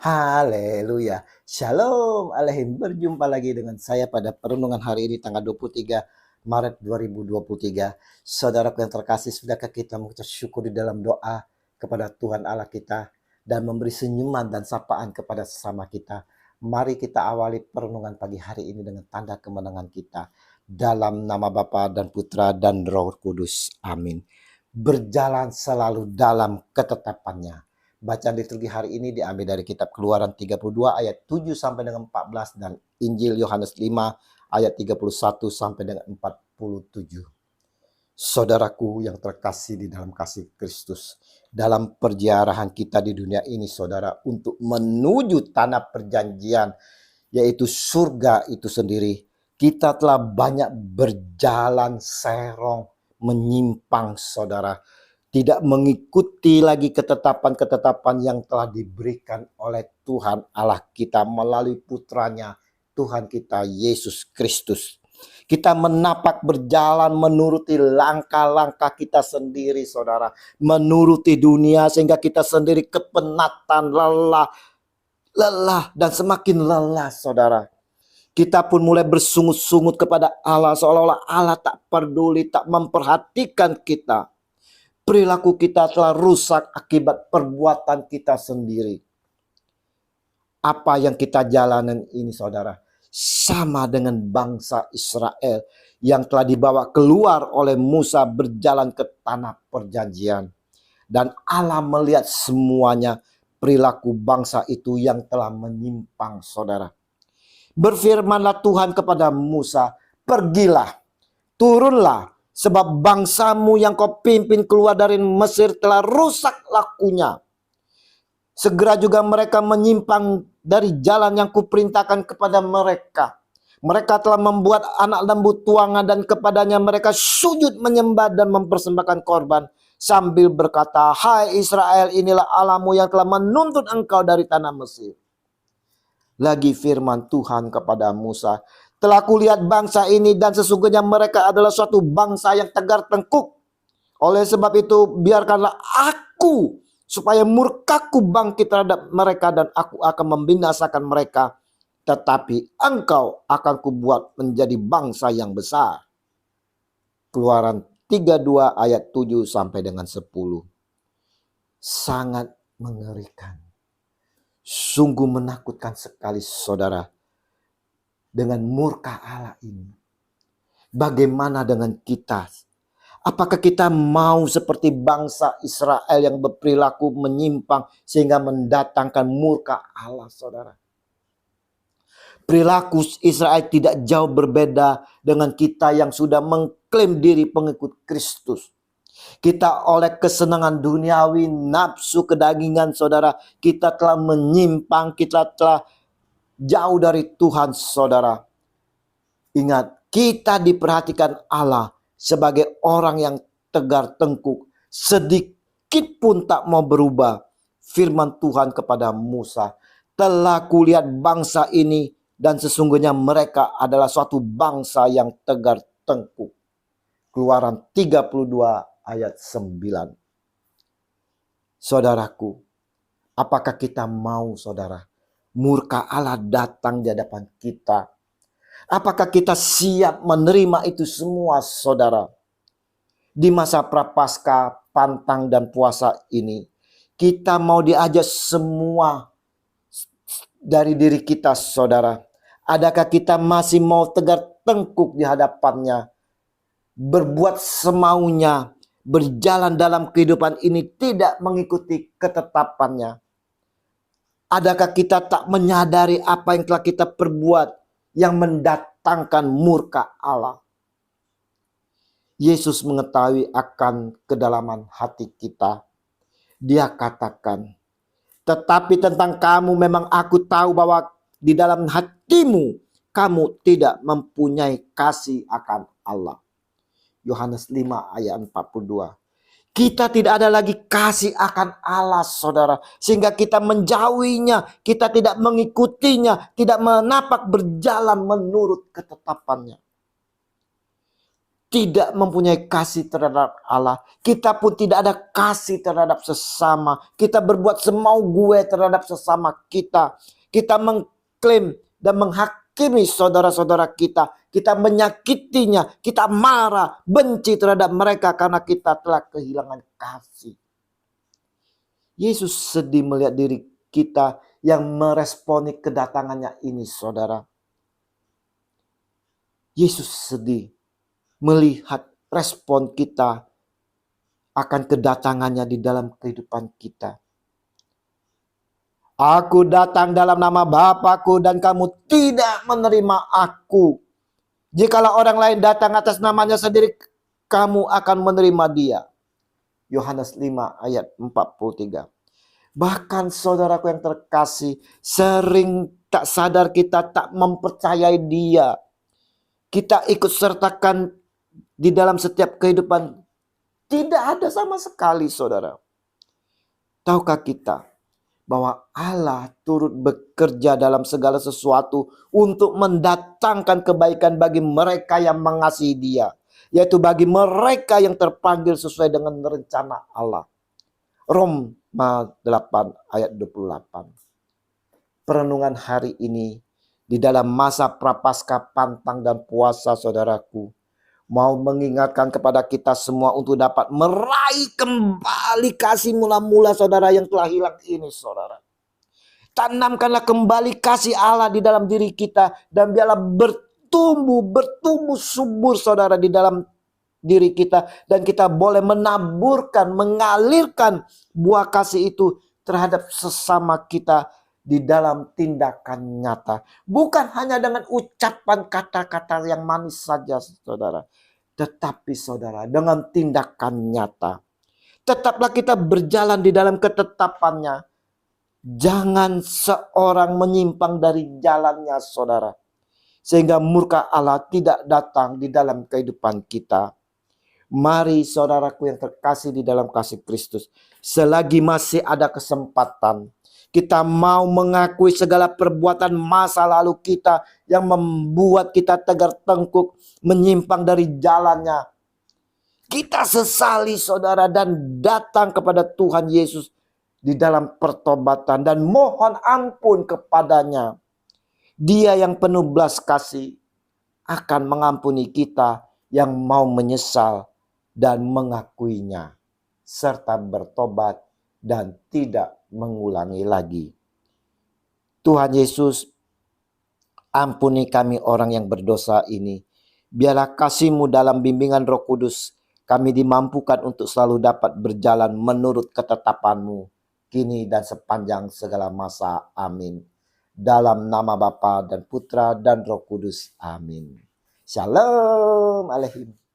Haleluya. Shalom Aleihim. Berjumpa lagi dengan saya pada perenungan hari ini tanggal 23 Maret 2023. Saudaraku yang terkasih, sudahkah kita mengucap syukur di dalam doa kepada Tuhan Allah kita dan memberi senyuman dan sapaan kepada sesama kita? Mari kita awali perenungan pagi hari ini dengan tanda kemenangan kita. Dalam nama Bapa dan Putra dan Roh Kudus. Amin. Berjalan selalu dalam ketetapannya. Bacaan liturgi hari ini diambil dari kitab Keluaran 32 ayat 7 sampai dengan 14 dan Injil Yohanes 5 ayat 31 sampai dengan 47. Saudaraku yang terkasih di dalam kasih Kristus, dalam perjalanan kita di dunia ini saudara, untuk menuju tanah perjanjian yaitu surga itu sendiri, kita telah banyak berjalan serong, menyimpang saudara, tidak mengikuti lagi ketetapan-ketetapan yang telah diberikan oleh Tuhan Allah kita melalui putranya Tuhan kita Yesus Kristus. Kita menapak berjalan menuruti langkah-langkah kita sendiri saudara, menuruti dunia sehingga kita sendiri kepenatan, lelah dan semakin lelah saudara. Kita pun mulai bersungut-sungut kepada Allah seolah-olah Allah tak peduli, tak memperhatikan kita. Perilaku kita telah rusak akibat perbuatan kita sendiri. Apa yang kita jalanin ini saudara, sama dengan bangsa Israel yang telah dibawa keluar oleh Musa berjalan ke tanah perjanjian. Dan Allah melihat semuanya, perilaku bangsa itu yang telah menyimpang saudara. Berfirmanlah Tuhan kepada Musa, pergilah, turunlah, sebab bangsamu yang kau pimpin keluar dari Mesir telah rusak lakunya. Segera juga mereka menyimpang dari jalan yang kuperintahkan kepada mereka. Mereka telah membuat anak lembu tuangan dan kepadanya mereka sujud menyembah dan mempersembahkan korban. Sambil berkata, hai Israel, inilah Allahmu yang telah menuntun engkau dari tanah Mesir. Lagi firman Tuhan kepada Musa, telah kulihat bangsa ini dan sesungguhnya mereka adalah suatu bangsa yang tegar tengkuk. Oleh sebab itu biarkanlah aku supaya murkaku bangkit terhadap mereka dan aku akan membinasakan mereka. Tetapi engkau akan kubuat menjadi bangsa yang besar. Keluaran 32 ayat 7 sampai dengan 10. Sangat mengerikan. Sungguh menakutkan sekali saudara. Dengan murka Allah ini. Bagaimana dengan kita? Apakah kita mau seperti bangsa Israel yang berperilaku menyimpang sehingga mendatangkan murka Allah saudara? Perilaku Israel tidak jauh berbeda dengan kita yang sudah mengklaim diri pengikut Kristus. Kita oleh kesenangan duniawi, nafsu kedagingan saudara, kita telah menyimpang, kita telah jauh dari Tuhan saudara. Ingat, kita diperhatikan Allah sebagai orang yang tegar tengkuk, sedikit pun tak mau berubah. Firman Tuhan kepada Musa, telah kulihat bangsa ini dan sesungguhnya mereka adalah suatu bangsa yang tegar tengkuk. Keluaran 32 ayat 9. Saudaraku, apakah kita mau saudara murka Allah datang di hadapan kita? Apakah kita siap menerima itu semua saudara? Di masa prapaskah, pantang dan puasa ini, kita mau diajak semua dari diri kita saudara. Adakah kita masih mau tegar tengkuk di hadapannya? Berbuat semaunya, berjalan dalam kehidupan ini tidak mengikuti ketetapannya. Adakah kita tak menyadari apa yang telah kita perbuat yang mendatangkan murka Allah? Yesus mengetahui akan kedalaman hati kita. Dia katakan, tetapi tentang kamu memang aku tahu bahwa di dalam hatimu kamu tidak mempunyai kasih akan Allah. Yohanes 5 ayat 42. Kita tidak ada lagi kasih akan Allah saudara. Sehingga kita menjauhinya. Kita tidak mengikutinya. Tidak menapak berjalan menurut ketetapannya. tidak mempunyai kasih terhadap Allah, kita pun tidak ada kasih terhadap sesama. Kita berbuat semau gue terhadap sesama kita. Kita mengklaim dan menghakimi saudara-saudara kita. Kita menyakitinya, kita marah, benci terhadap mereka karena kita telah kehilangan kasih. Yesus sedih melihat diri kita yang meresponi kedatangannya ini, saudara. Yesus sedih melihat respon kita akan kedatangannya di dalam kehidupan kita. Aku datang dalam nama Bapakku dan kamu tidak menerima aku. Jikalau orang lain datang atas namanya sendiri, kamu akan menerima dia. Yohanes 5 ayat 43. Bahkan saudaraku yang terkasih, sering tak sadar kita tak mempercayai dia. Kita ikut sertakan di dalam setiap kehidupan. Tidak ada sama sekali, saudara. Tahukah kita bahwa Allah turut bekerja dalam segala sesuatu untuk mendatangkan kebaikan bagi mereka yang mengasihi dia, yaitu bagi mereka yang terpanggil sesuai dengan rencana Allah. Roma 8 ayat 28. Perenungan hari ini di dalam masa prapaskah pantang dan puasa, saudaraku, mau mengingatkan kepada kita semua untuk dapat meraih kembali kasih mula-mula saudara yang telah hilang ini, saudara. Tanamkanlah kembali kasih Allah di dalam diri kita dan biarlah bertumbuh subur, saudara, di dalam diri kita, dan kita boleh menaburkan, mengalirkan buah kasih itu terhadap sesama kita di dalam tindakan nyata. Bukan hanya dengan ucapan kata-kata yang manis saja, saudara. Tetapi saudara, dengan tindakan nyata. Tetaplah kita berjalan di dalam ketetapannya. Jangan seorang menyimpang dari jalannya, saudara. Sehingga murka Allah tidak datang di dalam kehidupan kita. Mari saudaraku yang terkasih di dalam kasih Kristus, selagi masih ada kesempatan, kita mau mengakui segala perbuatan masa lalu kita yang membuat kita tegar tengkuk, menyimpang dari jalannya. Kita sesali, saudara, dan datang kepada Tuhan Yesus di dalam pertobatan dan mohon ampun kepadanya. Dia yang penuh belas kasih akan mengampuni kita yang mau menyesal dan mengakuinya, serta bertobat dan tidak mengulangi lagi. Tuhan Yesus, ampuni kami orang yang berdosa ini. Biarlah kasih-Mu dalam bimbingan Roh Kudus, kami dimampukan untuk selalu dapat berjalan menurut ketetapan-Mu, kini dan sepanjang segala masa. Amin. Dalam nama Bapa dan Putra dan Roh Kudus. Amin. Shalom Aleichem.